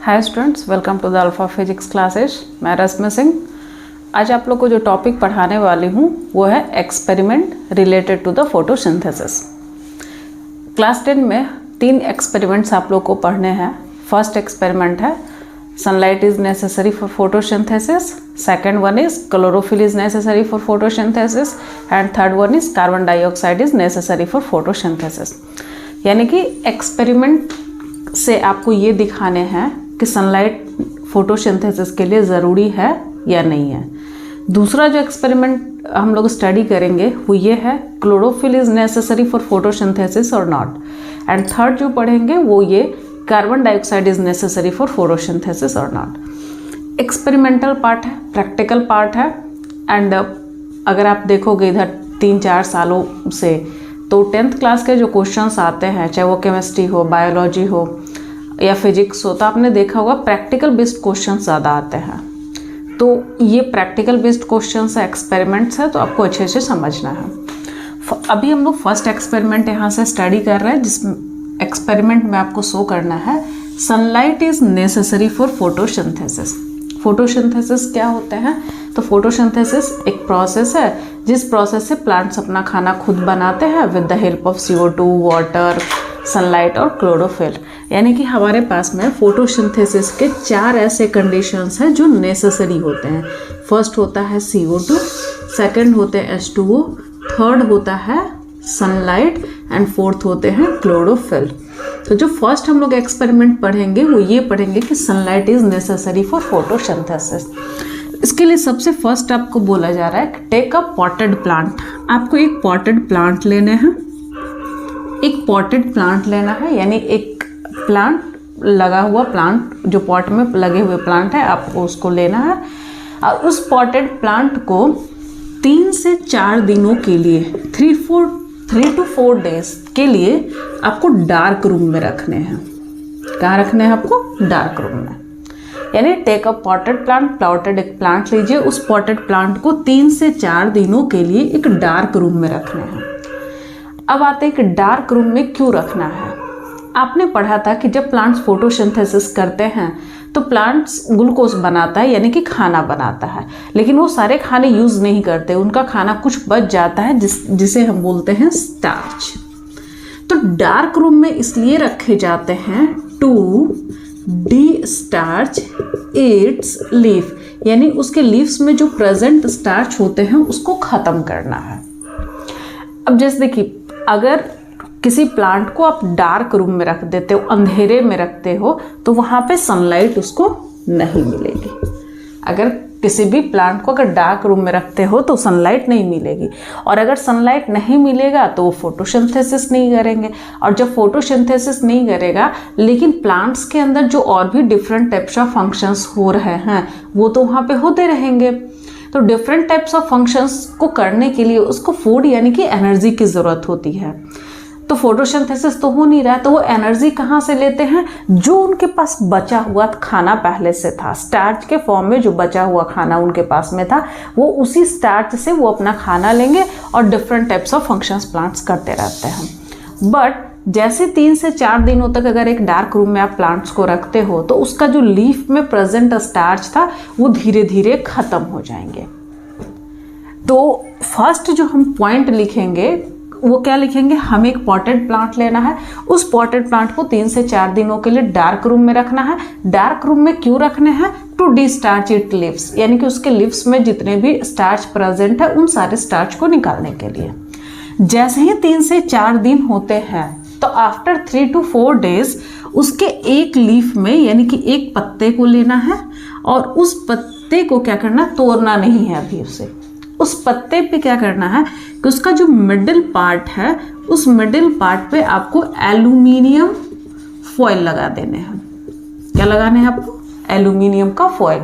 Hi students, welcome to the Alpha Physics classes. मैं रश्मि सिंह। आज आप लोग को जो टॉपिक पढ़ाने वाली हूँ वो है experiment related to the photosynthesis. Class 10 में 3 एक्सपेरिमेंट्स आप लोग को पढ़ने हैं। फर्स्ट एक्सपेरिमेंट है sunlight is necessary for photosynthesis, second one is chlorophyll is necessary for photosynthesis and third one is carbon dioxide is necessary for photosynthesis. यानी कि experiment से आपको ये दिखाने हैं कि सनलाइट फोटोसिंथेसिस के लिए ज़रूरी है या नहीं है। दूसरा जो एक्सपेरिमेंट हम लोग स्टडी करेंगे वो ये है chlorophyll is necessary for photosynthesis और नॉट। एंड थर्ड जो पढ़ेंगे वो ये carbon dioxide is necessary for photosynthesis और नॉट। एक्सपेरिमेंटल पार्ट है, प्रैक्टिकल पार्ट है। एंड अगर आप देखोगे इधर 3-4 सालों से तो 10th क्लास के जो क्वेश्चंस आते हैं, चाहे वो केमिस्ट्री हो, बायोलॉजी हो या फिजिक्स हो, तो आपने देखा होगा प्रैक्टिकल बेस्ड क्वेश्चंस ज़्यादा आते हैं। तो ये प्रैक्टिकल बेस्ड क्वेश्चंस है, एक्सपेरिमेंट्स है, तो आपको अच्छे से समझना है। अभी हम लोग फर्स्ट एक्सपेरिमेंट यहाँ से स्टडी कर रहे हैं, जिस एक्सपेरिमेंट में आपको शो करना है sunlight is necessary for photosynthesis. Photosynthesis क्या होते हैं? तो फोटोसिंथेसिस एक प्रोसेस है जिस प्रोसेस से प्लांट्स अपना खाना खुद बनाते हैं with the help of CO2, water, sunlight और क्लोरोफिल। यानी कि हमारे पास में फोटोसिंथेसिस के 4 ऐसे कंडीशंस हैं जो नेसेसरी होते हैं। फर्स्ट होता है CO2, सेकंड होते हैं H2O, थर्ड होता है सनलाइट एंड फोर्थ होते हैं क्लोरोफिल। तो जो फर्स्ट हम लोग एक्सपेरिमेंट पढ़ेंगे वो ये पढ़ेंगे कि sunlight is necessary for photosynthesis. इसके लिए सबसे फर्स्ट आपको बोला जा रहा है कि टेक अ पॉटेड प्लांट। आपको एक पॉटेड प्लांट लेने हैं, एक पॉटेड प्लांट लेना है, यानी एक प्लांट लगा हुआ प्लांट जो पॉट में लगे हुए प्लांट है, आपको उसको लेना है। और उस पॉटेड प्लांट को 3 से 4 दिनों के लिए 3 to 4 डेज के लिए आपको डार्क रूम में रखने हैं। कहाँ रखने हैं आपको? डार्क रूम में। यानी take a potted plant, plotted एक प्लांट लीजिए, उस पॉटेड प्लांट को 3 से 4 दिनों के लिए एक डार्क रूम में रखने हैं। अब आते हैं कि डार्क रूम में क्यों रखना है। आपने पढ़ा था कि जब प्लांट्स फोटोसिंथेसिस करते हैं तो प्लांट्स ग्लूकोज बनाता है, यानी कि खाना बनाता है, लेकिन वो सारे खाने यूज़ नहीं करते, उनका खाना कुछ बच जाता है जिसे हम बोलते हैं स्टार्च। तो डार्क रूम में इसलिए रखे जाते हैं to destarch its leaf, यानी उसके लीव्स में जो प्रेजेंट स्टार्च होते हैं उसको ख़त्म करना है। अब जैसे देखिए, अगर किसी प्लांट को आप डार्क रूम में रख देते हो, अंधेरे में रखते हो, तो वहाँ पे सनलाइट उसको नहीं मिलेगी। अगर किसी भी प्लांट को अगर डार्क रूम में रखते हो तो सनलाइट नहीं मिलेगी, और अगर सनलाइट नहीं मिलेगा तो वो फोटोसिंथेसिस नहीं करेंगे, और जब फोटोसिंथेसिस नहीं करेगा लेकिन प्लांट्स के अंदर जो और भी डिफरेंट टाइप्स ऑफ फंक्शंस हो रहे हैं वो तो वहाँ पे होते रहेंगे। तो डिफरेंट टाइप्स ऑफ फंक्शंस को करने के लिए उसको फूड यानी कि एनर्जी की ज़रूरत होती है। तो फोटोसिंथेसिस तो हो नहीं रहा है, तो वो एनर्जी कहाँ से लेते हैं? जो उनके पास बचा हुआ खाना पहले से था, स्टार्च के फॉर्म में जो बचा हुआ खाना उनके पास में था, वो उसी स्टार्च से वो अपना खाना लेंगे और different types of functions plants करते रहते हैं। बट जैसे 3 से 4 दिनों तक अगर एक डार्क रूम में आप प्लांट्स को रखते हो तो उसका जो लीफ में प्रेजेंट स्टार्च था वो धीरे धीरे ख़त्म हो जाएंगे। तो फर्स्ट जो हम पॉइंट लिखेंगे वो क्या लिखेंगे? हमें एक पॉटेड प्लांट लेना है, उस पॉटेड प्लांट को 3 से 4 दिनों के लिए डार्क रूम में रखना है। डार्क रूम में क्यों रखने हैं? To destarch it leaves, यानी कि उसके लीव्स में जितने भी स्टार्च प्रेजेंट है उन सारे स्टार्च को निकालने के लिए। जैसे ही 3 से 4 दिन होते हैं तो आफ्टर 3 to 4 डेज उसके एक लीफ में, यानी कि एक पत्ते को लेना है और उस पत्ते को क्या करना? तोड़ना नहीं है अभी उसे। उस पत्ते पे क्या करना है कि उसका जो मिडिल पार्ट है उस मिडिल पार्ट पे आपको एल्यूमिनियम फॉयल लगा देने हैं। क्या लगाने हैं आपको? एल्यूमिनियम का फॉयल।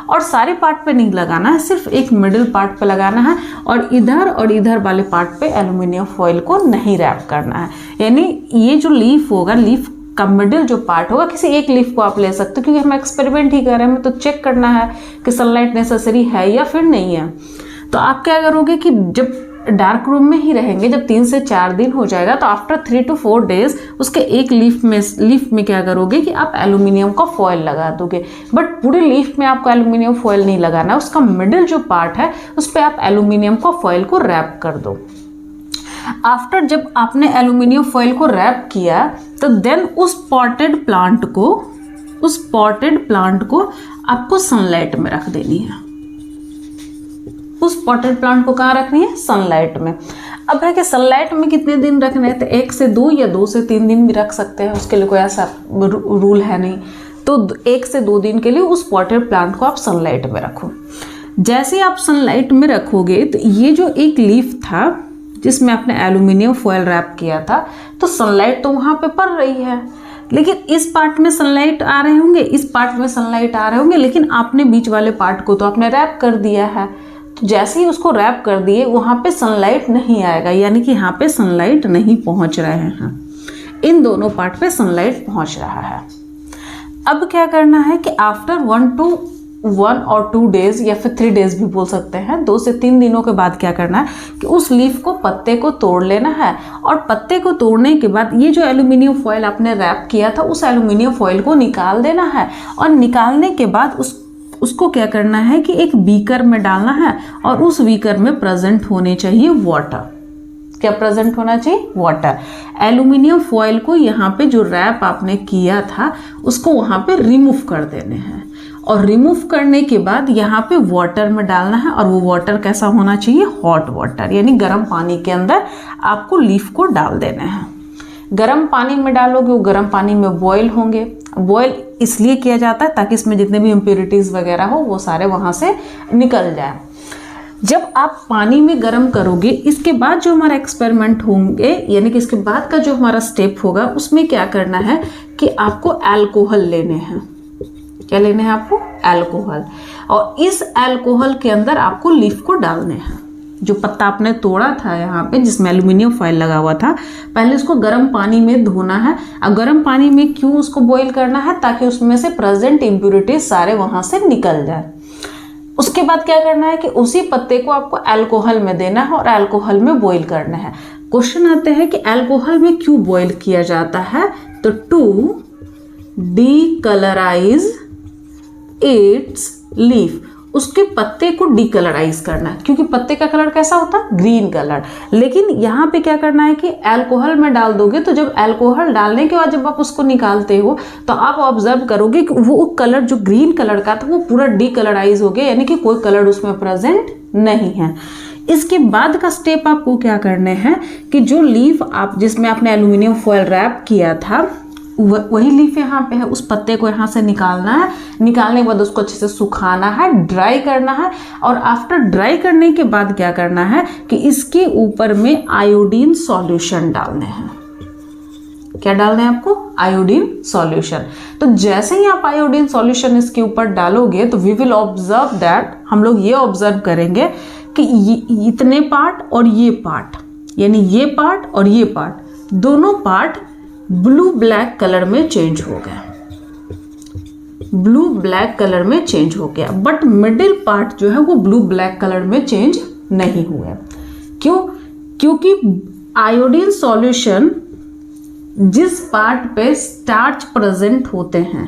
और सारे पार्ट पे नहीं लगाना है, सिर्फ एक मिडिल पार्ट पे लगाना है, और इधर वाले पार्ट पे एल्यूमिनियम फॉयल को नहीं रैप करना है। यानी ये जो लीफ होगा, लीफ का मिडिल जो पार्ट होगा, किसी एक लीफ को आप ले सकते हो, क्योंकि हम एक्सपेरिमेंट ही कर रहे हैं, हमें तो चेक करना है कि सनलाइट नेसेसरी है या फिर नहीं है। तो आप क्या करोगे कि जब डार्क रूम में ही रहेंगे। जब 3 से 4 दिन हो जाएगा तो आफ्टर 3 to 4 डेज उसके एक लीफ में क्या करोगे कि आप एल्यूमिनियम का फॉयल लगा दोगे। बट पूरे लीफ में आपको एल्यूमिनियम फॉयल नहीं लगाना, उसका मिडिल जो पार्ट है उस पर आप एल्यूमिनियम का फॉयल को रैप कर दो। आफ्टर जब आपने एल्यूमिनियम फॉयल को रैप किया तो देन उस पॉटेड प्लांट को आपको सनलाइट में रख देनी है। उस पॉटेड प्लांट को कहाँ रखनी है? सनलाइट में। अब है कि सनलाइट में कितने दिन रखने हैं? तो 1 से 2 या 2 से 3 दिन भी रख सकते हैं, उसके लिए कोई ऐसा रूल है नहीं। तो 1 से 2 दिन के लिए उस पॉटेड प्लांट को आप सनलाइट में रखो। जैसे आप सनलाइट में रखोगे तो ये जो एक लीफ था जिसमें आपने एल्यूमिनियम फॉयल रैप किया था, तो सनलाइट तो वहाँ पे पड़ रही है, लेकिन इस पार्ट में सनलाइट आ रहे होंगे, इस पार्ट में सनलाइट आ रहे होंगे, लेकिन आपने बीच वाले पार्ट को तो आपने रैप कर दिया है। तो जैसे ही उसको रैप कर दिए वहाँ पे सनलाइट नहीं आएगा, यानी कि यहाँ पे सनलाइट नहीं पहुँच रहे हैं। इन दोनों पार्ट पे सनलाइट पहुँच रहा है। अब क्या करना है कि आफ्टर 1 और 2 डेज या फिर 3 डेज भी बोल सकते हैं, 2 से 3 दिनों के बाद क्या करना है कि उस लीफ को, पत्ते को तोड़ लेना है। और पत्ते को तोड़ने के बाद ये जो एल्यूमिनियम फॉयल आपने रैप किया था उस एल्यूमिनियम फॉयल को निकाल देना है। और निकालने के बाद उसको क्या करना है कि एक बीकर में डालना है और उस बीकर में प्रेजेंट होने चाहिए वाटर। क्या प्रेजेंट होना चाहिए? वाटर। एल्यूमिनियम फॉयल को यहाँ पे जो रैप आपने किया था उसको वहाँ पे रिमूव कर देने हैं, और रिमूव करने के बाद यहाँ पे वाटर में डालना है। और वो वाटर कैसा होना चाहिए? हॉट वाटर, यानी गर्म पानी के अंदर आपको लीफ को डाल देना है। गर्म पानी में डालोगे, वो गर्म पानी में बॉयल होंगे। बॉयल इसलिए किया जाता है ताकि इसमें जितने भी इम्प्योरिटीज़ वगैरह हो वो सारे वहाँ से निकल जाए। जब आप पानी में गर्म करोगे, इसके बाद जो हमारा एक्सपेरिमेंट होंगे, यानी कि इसके बाद का जो हमारा स्टेप होगा, उसमें क्या करना है कि आपको अल्कोहल लेने हैं। क्या लेने हैं आपको? अल्कोहल। और इस अल्कोहल के अंदर आपको लीफ को डालने हैं। जो पत्ता आपने तोड़ा था यहाँ पे जिसमें एल्यूमिनियम फॉयल लगा हुआ था, पहले उसको गर्म पानी में धोना है। अब गर्म पानी में क्यों उसको बॉईल करना है? ताकि उसमें से प्रेजेंट इम्प्योरिटीज सारे वहाँ से निकल जाए। उसके बाद क्या करना है कि उसी पत्ते को आपको अल्कोहल में देना है और अल्कोहल में बॉईल करना है। क्वेश्चन आते हैं कि अल्कोहल में क्यों बॉईल किया जाता है? तो टू डीकलराइज इट्स लीफ, उसके पत्ते को डीकलराइज करना है, क्योंकि पत्ते का कलर कैसा होता है? Green colour. लेकिन यहाँ पे क्या करना है कि अल्कोहल में डाल दोगे, तो जब अल्कोहल डालने के बाद जब आप उसको निकालते हो तो आप ऑब्जर्व करोगे कि वो कलर जो ग्रीन कलर का था वो पूरा डीकलराइज हो गया, यानी कि कोई कलर उसमें प्रेजेंट नहीं है। इसके बाद का स्टेप आपको क्या करने हैं कि जो लीफ आप जिसमें आपने एल्यूमिनियम फॉयल रैप किया था वही लीफ यहाँ पे है, उस पत्ते को यहाँ से निकालना है। निकालने के बाद उसको अच्छे से सुखाना है, ड्राई करना है। और आफ्टर ड्राई करने के बाद क्या करना है कि इसके ऊपर में आयोडीन सॉल्यूशन डालने हैं। क्या डालना है आपको? Iodine solution. तो जैसे ही आप आयोडीन सॉल्यूशन इसके ऊपर डालोगे तो वी विल ऑब्जर्व दैट, हम लोग ये ऑब्जर्व करेंगे कि इतने पार्ट और ये पार्ट, यानी ये पार्ट और ये पार्ट, दोनों पार्ट ब्लू ब्लैक कलर में चेंज हो गया। ब्लू ब्लैक कलर में चेंज हो गया, बट मिडिल पार्ट जो है वो ब्लू ब्लैक कलर में चेंज नहीं हुआ। क्यों? क्योंकि आयोडीन सॉल्यूशन जिस पार्ट पे स्टार्च प्रेजेंट होते हैं,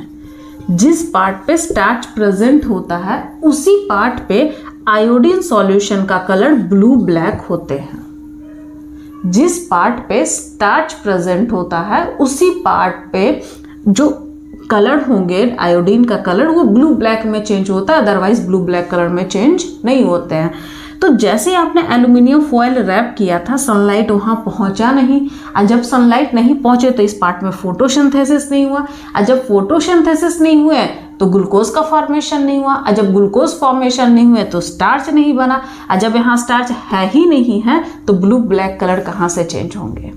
जिस पार्ट पे स्टार्च प्रेजेंट होता है उसी पार्ट पे आयोडीन सॉल्यूशन का कलर ब्लू ब्लैक होते हैं। जिस पार्ट पे स्टार्च प्रेजेंट होता है उसी पार्ट पे जो कलर होंगे आयोडीन का कलर वो ब्लू ब्लैक में चेंज होता है, अदरवाइज ब्लू ब्लैक कलर में चेंज नहीं होते हैं। तो जैसे आपने एल्यूमिनियम फॉयल रैप किया था, सनलाइट वहाँ पहुँचा नहीं, और जब सनलाइट नहीं पहुँचे तो इस पार्ट में फोटोसिंथेसिस नहीं हुआ, और जब फोटोसिंथेसिस नहीं हुए तो ग्लूकोज का फॉर्मेशन नहीं हुआ, और जब ग्लूकोज फॉर्मेशन नहीं हुए तो स्टार्च नहीं बना, और जब यहाँ स्टार्च है ही नहीं है तो ब्लू ब्लैक कलर कहाँ से चेंज होंगे?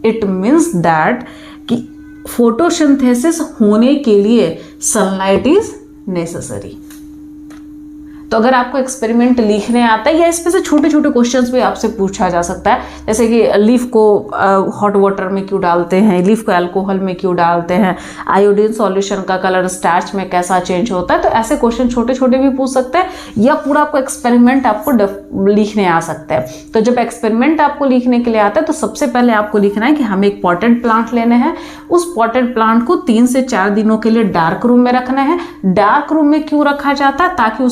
इट मीन्स दैट कि फोटोसिंथेसिस होने के लिए सनलाइट इज नेसेसरी। तो अगर आपको एक्सपेरिमेंट लिखने आता है या इसमें से छोटे छोटे क्वेश्चंस भी आपसे पूछा जा सकता है, जैसे कि लीफ को हॉट वाटर में क्यों डालते हैं, लीफ को अल्कोहल में क्यों डालते हैं, आयोडीन सॉल्यूशन का कलर स्टार्च में कैसा चेंज होता है, तो ऐसे क्वेश्चन छोटे छोटे भी पूछ सकते हैं, या पूरा आपको एक्सपेरिमेंट आपको लिखने आ सकता है। तो जब एक्सपेरिमेंट आपको लिखने के लिए आता है तो सबसे पहले आपको लिखना है कि हमें एक पॉटेड प्लांट लेने हैं, उस पॉटेड प्लांट को 3 से 4 दिनों के लिए डार्क रूम में रखना है। डार्क रूम में क्यों रखा जाता है? ताकि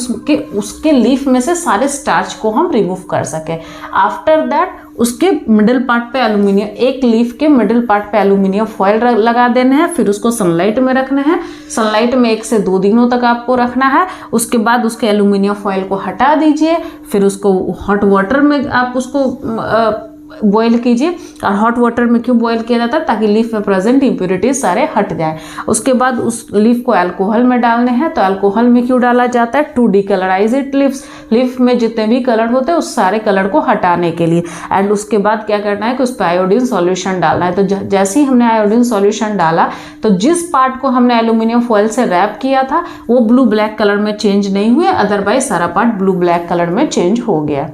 उसके लीफ में से सारे स्टार्च को हम रिमूव कर सके। आफ्टर दैट उसके मिडिल पार्ट पे एल्यूमिनियम, एक लीफ के मिडिल पार्ट पे एल्यूमिनियम फॉयल लगा देना है, फिर उसको सनलाइट में रखना है। सनलाइट में 1 से 2 दिनों तक आपको रखना है। उसके बाद उसके एल्यूमिनियम फॉयल को हटा दीजिए, फिर उसको हॉट वाटर में आप उसको बॉयल कीजिए। और हॉट वाटर में क्यों बॉयल किया जाता है? ताकि लीफ में प्रेजेंट इम्प्योरिटीज सारे हट जाए। उसके बाद उस लीफ को अल्कोहल में डालने हैं। तो अल्कोहल में क्यों डाला जाता है? To decolourise it leaves, leaf में जितने भी कलर होते हैं उस सारे कलर को हटाने के लिए। एंड उसके बाद क्या करना है कि उस पर आयोडीन सॉल्यूशन डालना है। तो जैसे ही हमने आयोडीन सॉल्यूशन डाला तो जिस पार्ट को हमने एल्यूमिनियम फॉयल से रैप किया था वो ब्लू ब्लैक कलर में चेंज नहीं हुए, अदरवाइज सारा पार्ट ब्लू ब्लैक कलर में चेंज हो गया।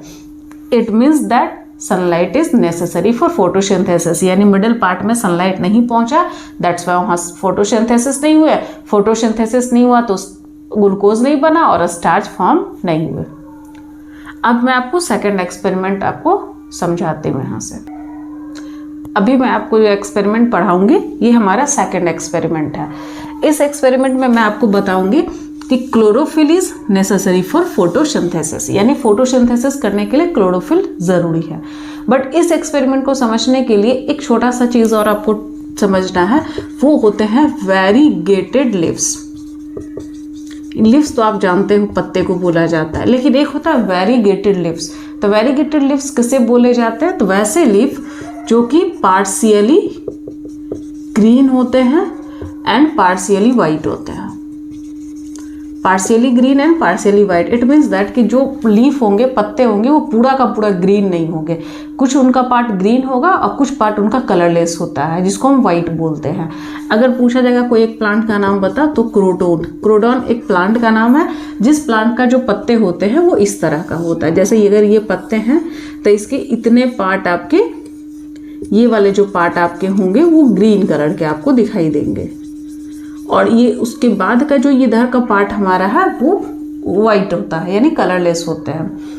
It means that sunlight is necessary for photosynthesis, यानी मिडिल पार्ट में सनलाइट नहीं पहुंचा, दैट्स वाई वहाँ फोटोसिंथेसिस नहीं हुआ। फोटोसिंथेसिस नहीं हुआ तो ग्लूकोज नहीं बना और स्टार्च फॉर्म नहीं हुए। अब मैं आपको सेकंड एक्सपेरिमेंट आपको समझाती हूँ यहाँ से। अभी मैं आपको जो एक्सपेरिमेंट पढ़ाऊंगी ये हमारा सेकंड एक्सपेरिमेंट है। इस एक्सपेरिमेंट में मैं आपको बताऊंगी कि chlorophyll is necessary for photosynthesis, यानी फोटोसिंथेसिस करने के लिए क्लोरोफिल जरूरी है। बट इस एक्सपेरिमेंट को समझने के लिए एक छोटा सा चीज और आपको समझना है, वो होते हैं वेरीगेटेड लीव्स। लीव्स तो आप जानते हो पत्ते को बोला जाता है, लेकिन एक होता है वेरीगेटेड लीव्स। तो वेरीगेटेड लीव्स किसे बोले जाते हैं? तो वैसे लीफ जो कि पार्शियली ग्रीन होते हैं एंड पार्शियली वाइट होते हैं। Partially green and partially white, it means that कि जो लीफ होंगे, पत्ते होंगे, वो पूरा का पूरा ग्रीन नहीं होंगे। कुछ उनका पार्ट ग्रीन होगा और कुछ पार्ट उनका कलरलेस होता है, जिसको हम वाइट बोलते हैं। अगर पूछा जाएगा कोई एक प्लांट का नाम बता, तो क्रोटोन। क्रोटोन एक प्लांट का नाम है जिस प्लांट का जो पत्ते होते हैं वो इस तरह का होता है। जैसे अगर ये पत्ते हैं तो इसके इतने पार्ट आपके, ये वाले जो पार्ट आपके होंगे वो ग्रीन कलर के आपको दिखाई देंगे, और ये उसके बाद का जो इधर का पार्ट हमारा है वो वाइट होता है, यानी कलरलेस होते हैं।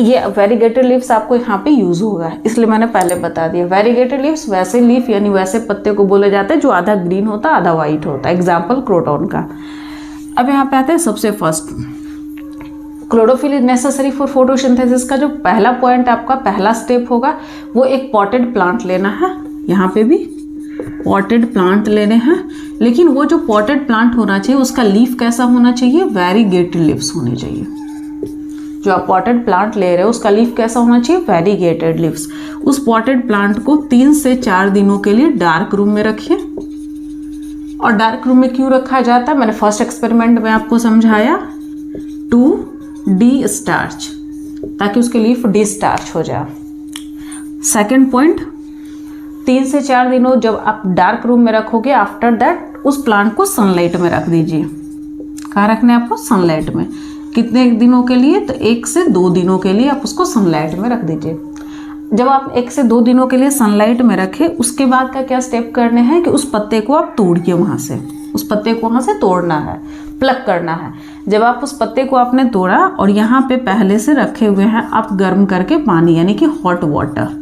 ये वेरीगेटेड लीव्स आपको यहाँ पे यूज होगा, इसलिए मैंने पहले बता दिया। वेरीगेटेड लीव्स वैसे लीफ यानी वैसे पत्ते को बोले जाते हैं जो आधा ग्रीन होता है आधा वाइट होता है। एग्जाम्पल क्रोटोन का। अब यहाँ पे आते हैं सबसे first, chlorophyll is necessary for photosynthesis का जो पहला पॉइंट आपका पहला स्टेप होगा वो एक पॉटेड प्लांट लेना है। यहाँ पे भी पॉटेड प्लांट लेने हैं, लेकिन वो जो पॉटेड प्लांट होना चाहिए उसका लीफ कैसा होना चाहिए? वेरीगेटेड लीव्स होने चाहिए। जो आप पॉटेड प्लांट ले रहे हो उसका लीफ कैसा होना चाहिए? Variegated leaves. उस पॉटेड प्लांट को 3 से 4 दिनों के लिए डार्क रूम में रखिए। और डार्क रूम में क्यों रखा जाता है? मैंने फर्स्ट एक्सपेरिमेंट में आपको समझाया, टू डी स्टार्च, ताकि उसके लीफ डी स्टार्च हो जाए। सेकेंड पॉइंट, 3 से 4 दिनों जब आप डार्क रूम में रखोगे, आफ्टर दैट उस प्लांट को सनलाइट में रख दीजिए। कहाँ रखना है आपको? सनलाइट में। कितने दिनों के लिए? तो 1 से 2 दिनों के लिए आप उसको सनलाइट में रख दीजिए। जब आप 1 से 2 दिनों के लिए सनलाइट में रखें, उसके बाद का क्या स्टेप करने हैं कि उस पत्ते को आप तोड़िए वहाँ से, उस पत्ते को वहाँ से तोड़ना है, प्लक करना है। जब आप उस पत्ते को आपने तोड़ा और यहाँ पे पहले से रखे हुए हैं आप गर्म करके पानी, यानी कि हॉट वाटर,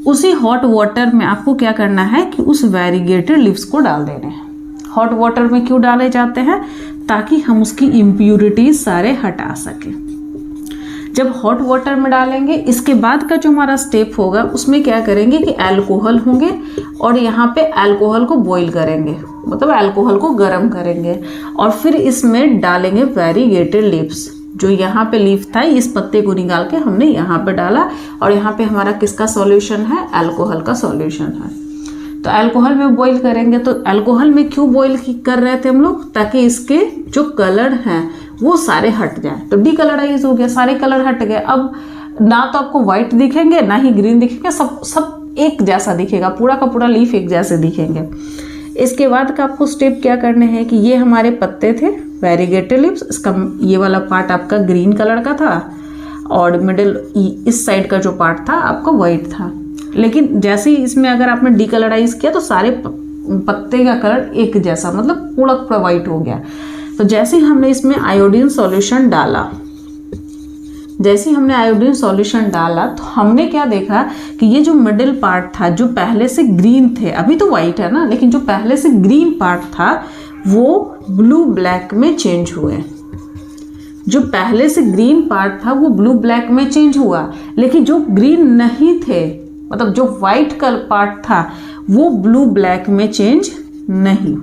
उसी हॉट वाटर में आपको क्या करना है कि उस वेरीगेटेड लीव्स को डाल देने हैं। हॉट वाटर में क्यों डाले जाते हैं? ताकि हम उसकी इम्प्यूरिटीज सारे हटा सकें। जब हॉट वाटर में डालेंगे, इसके बाद का जो हमारा स्टेप होगा उसमें क्या करेंगे कि अल्कोहल होंगे और यहाँ पे अल्कोहल को बॉईल करेंगे, मतलब अल्कोहल को गर्म करेंगे, और फिर इसमें डालेंगे वेरीगेटेड लीव्स। जो यहाँ पे लीफ था इस पत्ते को निकाल के हमने यहाँ पे डाला, और यहाँ पे हमारा किसका सॉल्यूशन है? अल्कोहल का सॉल्यूशन है। तो अल्कोहल में बॉईल करेंगे। तो अल्कोहल में क्यों बॉईल कर रहे थे हम लोग? ताकि इसके जो कलर हैं वो सारे हट जाए। तो डीकलराइज हो गया, सारे कलर हट गए। अब ना तो आपको व्हाइट दिखेंगे ना ही ग्रीन दिखेंगे, सब एक जैसा दिखेगा, पूरा का पूरा लीफ एक जैसे दिखेंगे। इसके बाद का आपको स्टेप क्या करने हैं कि ये हमारे पत्ते थे, वेरीगेटेड लीव्स, इसका ये वाला पार्ट आपका ग्रीन कलर का था और मिडिल इस साइड का जो पार्ट था आपका वाइट था। लेकिन जैसे ही इसमें अगर आपने डीकलराइज किया तो सारे पत्ते का कलर एक जैसा, मतलब पूरा वाइट हो गया। तो जैसे ही हमने इसमें आयोडीन सॉल्यूशन डाला, तो हमने क्या देखा कि ये जो मिडिल पार्ट था जो पहले से ग्रीन थे, अभी तो वाइट है ना, लेकिन जो पहले से ग्रीन पार्ट था वो ब्लू ब्लैक में चेंज हुए। जो पहले से ग्रीन पार्ट था वो ब्लू ब्लैक में चेंज हुआ, लेकिन जो ग्रीन नहीं थे, मतलब जो वाइट कलर पार्ट था वो ब्लू ब्लैक में चेंज नहीं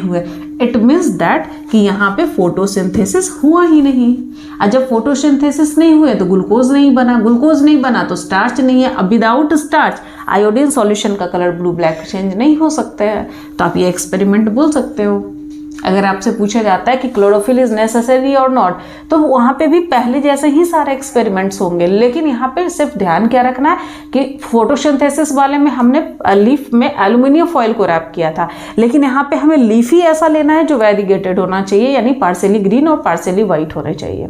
हुए। इट मीन्स दैट कि यहाँ पे फोटोसिंथेसिस हुआ ही नहीं। और जब फोटोसिंथेसिस नहीं हुए तो ग्लूकोज नहीं बना तो स्टार्च नहीं है। अब विदाउट स्टार्च आयोडीन सॉल्यूशन का कलर ब्लू ब्लैक चेंज नहीं हो सकता है। तो आप ये एक्सपेरिमेंट बोल सकते हो। अगर आपसे पूछा जाता है कि क्लोरोफिल इज नेसेसरी और नॉट, तो वहाँ पे भी पहले जैसे ही सारे एक्सपेरिमेंट्स होंगे। लेकिन यहाँ पे सिर्फ ध्यान क्या रखना है कि फोटोसिंथेसिस वाले में हमने लीफ में एल्युमिनियम फॉइल को रैप किया था, लेकिन यहाँ पे हमें लीफ ही ऐसा लेना है जो वेरीगेटेड होना चाहिए, यानी पार्शियली ग्रीन और पार्शियली वाइट होने चाहिए।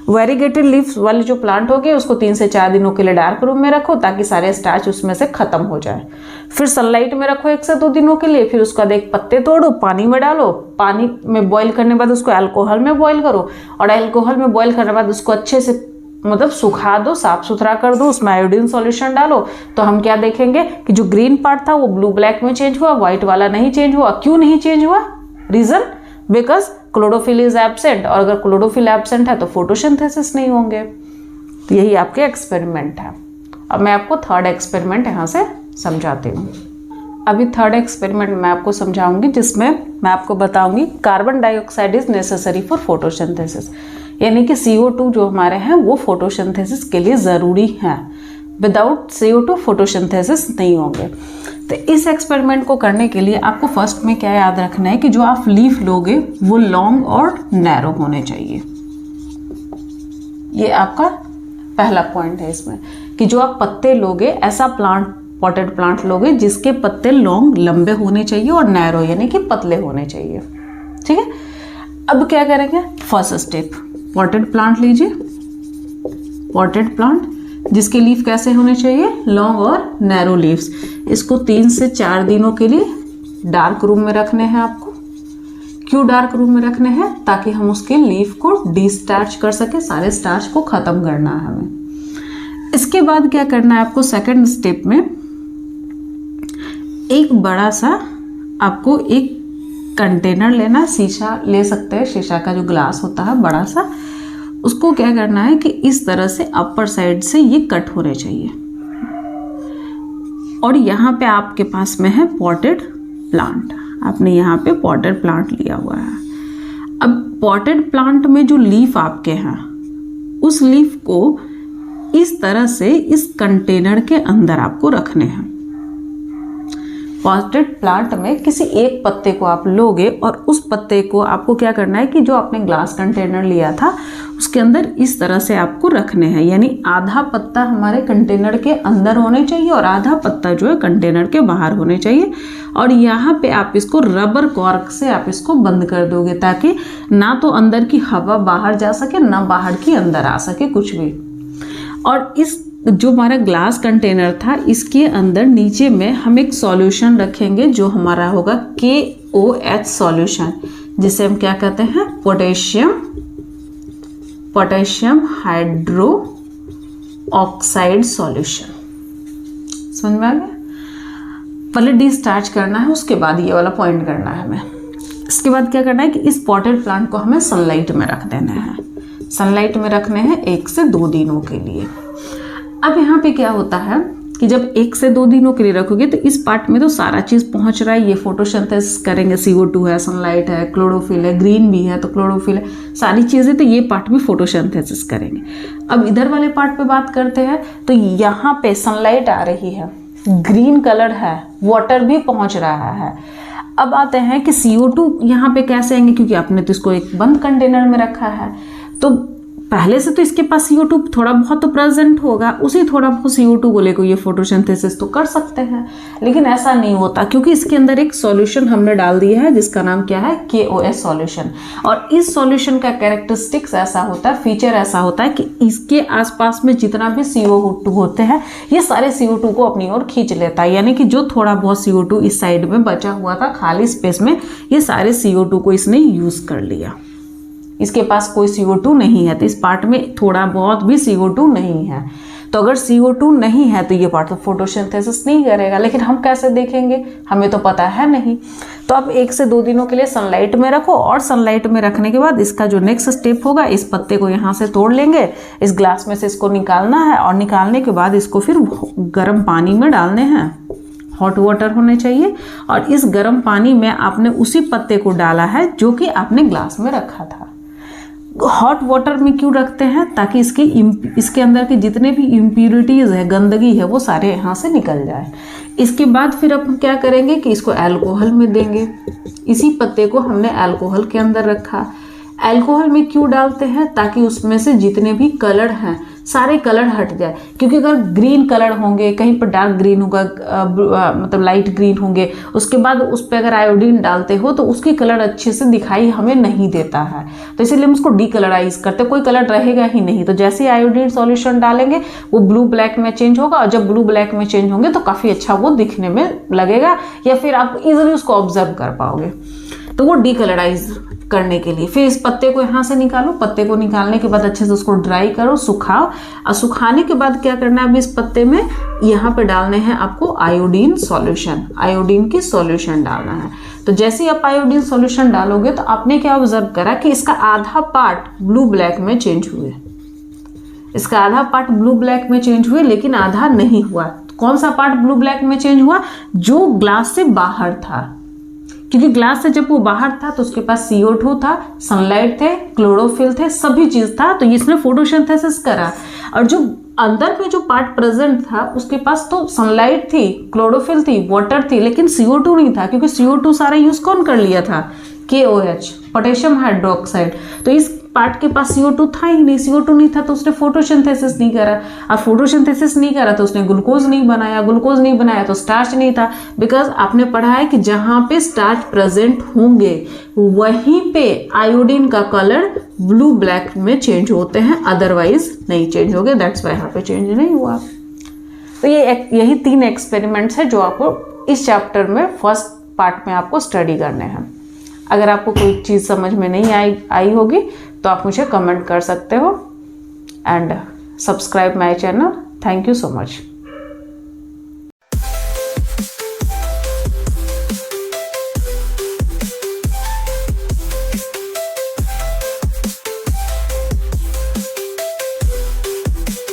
वेरीगेटेड लीव्स वाले जो प्लांट हो गए उसको 3 से 4 दिनों के लिए डार्क रूम में रखो ताकि सारे स्टार्च उसमें से खत्म हो जाए। फिर सनलाइट में रखो 1 से 2 दिनों के लिए। फिर उसका देख पत्ते तोड़ो, पानी में डालो, पानी में बॉईल करने के बाद उसको अल्कोहल में बॉईल करो और अल्कोहल में बॉईल करने के बाद उसको अच्छे से मतलब सुखा दो, साफ सुथरा कर दो, उसमें आयोडीन सॉल्यूशन डालो। तो हम क्या देखेंगे कि जो ग्रीन पार्ट था वो ब्लू ब्लैक में चेंज हुआ, व्हाइट वाला नहीं चेंज हुआ। क्यों नहीं चेंज हुआ? Reason because chlorophyll is absent, और अगर क्लोरोफिल एब्सेंट है तो फोटोसिंथेसिस नहीं होंगे। तो यही आपके एक्सपेरिमेंट है। अब मैं आपको थर्ड एक्सपेरिमेंट यहाँ से समझाती हूँ। अभी थर्ड एक्सपेरिमेंट मैं आपको समझाऊंगी जिसमें मैं आपको बताऊंगी carbon dioxide is necessary for photosynthesis, यानी कि CO2 जो हमारे हैं वो फोटोसिंथेसिस के लिए ज़रूरी हैं। विदाउट CO2 फोटोसिंथेसिस नहीं होंगे। तो इस एक्सपेरिमेंट को करने के लिए आपको फर्स्ट में क्या याद रखना है कि जो आप लीफ लोगे वो लॉन्ग और नैरो होने चाहिए। ये आपका पहला पॉइंट है इसमें कि जो आप पत्ते लोगे, ऐसा प्लांट, पॉटेड प्लांट लोगे जिसके पत्ते लॉन्ग लंबे होने चाहिए और नैरो यानी कि पतले होने चाहिए। ठीक है, अब क्या करेंगे? फर्स्ट स्टेप, पॉटेड प्लांट लीजिए। पॉटेड प्लांट जिसके लीफ कैसे होने चाहिए? लॉन्ग और नैरो लीव्स। इसको 3 से 4 दिनों के लिए डार्क रूम में रखने हैं आपको। क्यों डार्क रूम में रखने हैं? ताकि हम उसके लीफ को डिस्टार्च कर सके, सारे स्टार्च को खत्म करना है हमें। इसके बाद क्या करना है आपको? सेकंड स्टेप में एक बड़ा सा आपको एक कंटेनर लेना, शीशा ले सकते हैं, शीशा का जो ग्लास होता है बड़ा सा, उसको क्या करना है कि इस तरह से अपर साइड से ये कट होने चाहिए। और यहाँ पे आपके पास में है पॉटेड प्लांट, आपने यहाँ पे पॉटेड प्लांट लिया हुआ है। अब पॉटेड प्लांट में जो लीफ आपके हैं उस लीफ को इस तरह से इस कंटेनर के अंदर आपको रखने हैं। पॉटेड प्लांट में किसी एक पत्ते को आप लोगे और उस पत्ते को आपको क्या करना है कि जो आपने ग्लास कंटेनर लिया था उसके अंदर इस तरह से आपको रखने हैं, यानी आधा पत्ता हमारे कंटेनर के अंदर होने चाहिए और आधा पत्ता जो है कंटेनर के बाहर होने चाहिए। और यहाँ पे आप इसको रबर कॉर्क से आप इसको बंद कर दोगे ताकि ना तो अंदर की हवा बाहर जा सके ना बाहर की अंदर आ सके कुछ भी। और इस जो हमारा ग्लास कंटेनर था इसके अंदर नीचे में हम एक सॉल्यूशन रखेंगे जो हमारा होगा KOH सॉल्यूशन, जिसे हम क्या कहते हैं? Potassium hydro oxide solution. समझ में आ गया? पहले डिस्टार्च करना है, उसके बाद ये वाला पॉइंट करना है हमें। इसके बाद क्या करना है कि इस पॉटेड प्लांट को हमें सनलाइट में रख देना है। सनलाइट में रखने हैं 1 से 2 दिनों के लिए। अब यहाँ पे क्या होता है कि जब 1 से 2 दिनों के लिए रखोगे तो इस पार्ट में तो सारा चीज़ पहुँच रहा है, ये फोटोसिंथेसिस करेंगे, CO2 है, सनलाइट है, क्लोरोफिल है, ग्रीन भी है तो क्लोरोफिल है, सारी चीज़ें, तो ये पार्ट भी फोटोसिंथेसिस करेंगे। अब इधर वाले पार्ट पे बात करते हैं तो यहाँ पे सनलाइट आ रही है, ग्रीन कलर है, वाटर भी पहुँच रहा है। अब आते हैं कि CO2 यहाँ पे कैसे आएंगे, क्योंकि आपने तो इसको एक बंद कंटेनर में रखा है। तो पहले से तो इसके पास CO2 थोड़ा बहुत तो प्रेजेंट होगा, उसी थोड़ा बहुत CO2 को लेकर ये फोटोसिंथेसिस तो कर सकते हैं। लेकिन ऐसा नहीं होता, क्योंकि इसके अंदर एक सॉल्यूशन हमने डाल दिया है जिसका नाम क्या है, KOH सॉल्यूशन। और इस सॉल्यूशन का कैरेक्टरिस्टिक्स ऐसा होता है, फीचर ऐसा होता है कि इसके आसपास में जितना भी CO2 होते हैं ये सारे CO2 को अपनी ओर खींच लेता है। यानी कि जो थोड़ा बहुत CO2 इस साइड में बचा हुआ था खाली स्पेस में, ये सारे CO2 को इसने यूज कर लिया। इसके पास कोई CO2 नहीं है, तो इस पार्ट में थोड़ा बहुत भी CO2 नहीं है। तो अगर CO2 नहीं है तो ये पार्ट तो फोटोसिंथेसिस नहीं करेगा। लेकिन हम कैसे देखेंगे, हमें तो पता है नहीं। तो आप 1 से 2 दिनों के लिए सनलाइट में रखो, और सनलाइट में रखने के बाद इसका जो नेक्स्ट स्टेप होगा, इस पत्ते को यहाँ से तोड़ लेंगे, इस ग्लास में से इसको निकालना है, और निकालने के बाद इसको फिर गर्म पानी में डालने हैं। हॉट वाटर होने चाहिए, और इस गर्म पानी में आपने उसी पत्ते को डाला है जो कि आपने ग्लास में रखा था। हॉट वाटर में क्यों रखते हैं, ताकि इसके अंदर के जितने भी इम्प्यूरिटीज़ है, गंदगी है, वो सारे यहाँ से निकल जाए। इसके बाद फिर अब हम क्या करेंगे कि इसको अल्कोहल में देंगे। इसी पत्ते को हमने अल्कोहल के अंदर रखा। अल्कोहल में क्यों डालते हैं, ताकि उसमें से जितने भी कलर हैं सारे कलर हट जाए। क्योंकि अगर ग्रीन कलर होंगे, कहीं पर डार्क ग्रीन होगा, मतलब लाइट ग्रीन होंगे, उसके बाद उस पर अगर आयोडीन डालते हो तो उसकी कलर अच्छे से दिखाई हमें नहीं देता है। तो इसीलिए हम उसको डीकलराइज करते, कोई कलर रहेगा ही नहीं। तो जैसे ही आयोडीन सॉल्यूशन डालेंगे वो ब्लू ब्लैक में चेंज होगा, और जब ब्लू ब्लैक में चेंज होंगे तो काफ़ी अच्छा वो दिखने में लगेगा, या फिर आप इजीली उसको ऑब्जर्व कर पाओगे। तो वो डीकलराइज करने के लिए फिर इस पत्ते को यहाँ से निकालो। पत्ते को निकालने के बाद अच्छे से उसको ड्राई करो, सुखाओ, और सुखाने के बाद क्या करना है, अभी इस पत्ते में यहाँ पे डालने हैं आपको आयोडीन सॉल्यूशन, आयोडीन की सॉल्यूशन डालना है। तो जैसे ही आप आयोडीन सॉल्यूशन डालोगे तो आपने क्या ऑब्जर्व करा कि इसका आधा पार्ट ब्लू ब्लैक में चेंज हुए, इसका आधा पार्ट ब्लू ब्लैक में चेंज हुए, लेकिन आधा नहीं हुआ। कौन सा पार्ट ब्लू ब्लैक में चेंज हुआ, जो ग्लास से बाहर था। क्योंकि ग्लास से जब वो बाहर था तो उसके पास CO2 था, सनलाइट थे, क्लोरोफिल थे, सभी चीज था, तो इसने फोटोसिंथेसिस करा। और जो अंदर में जो पार्ट प्रेजेंट था उसके पास तो सनलाइट थी, क्लोरोफिल थी, वाटर थी, लेकिन CO2 नहीं था। क्योंकि CO2 सारा यूज कौन कर लिया था, KOH, पोटेशियम हाइड्रोक्साइड। तो इस पार्ट के पास CO2 था ही नहीं, CO2 नहीं था तो उसने फोटोसिंथेसिस नहीं करा। अब फोटोसिंथेसिस नहीं करा तो उसने ग्लूकोज नहीं बनाया, ग्लूकोज नहीं बनाया तो स्टार्च नहीं था। बिकॉज आपने पढ़ा है कि जहाँ पे स्टार्च प्रेजेंट होंगे वहीं पे आयोडीन का कलर ब्लू ब्लैक में चेंज होते हैं, अदरवाइज नहीं चेंज होंगे। दैट्स वाई यहाँ पे चेंज नहीं हुआ। तो यही 3 एक्सपेरिमेंट्स है जो आपको इस चैप्टर में फर्स्ट पार्ट में आपको स्टडी करने हैं। अगर आपको कोई चीज़ समझ में नहीं आई होगी तो आप मुझे कमेंट कर सकते हो, and subscribe my channel. Thank you so much.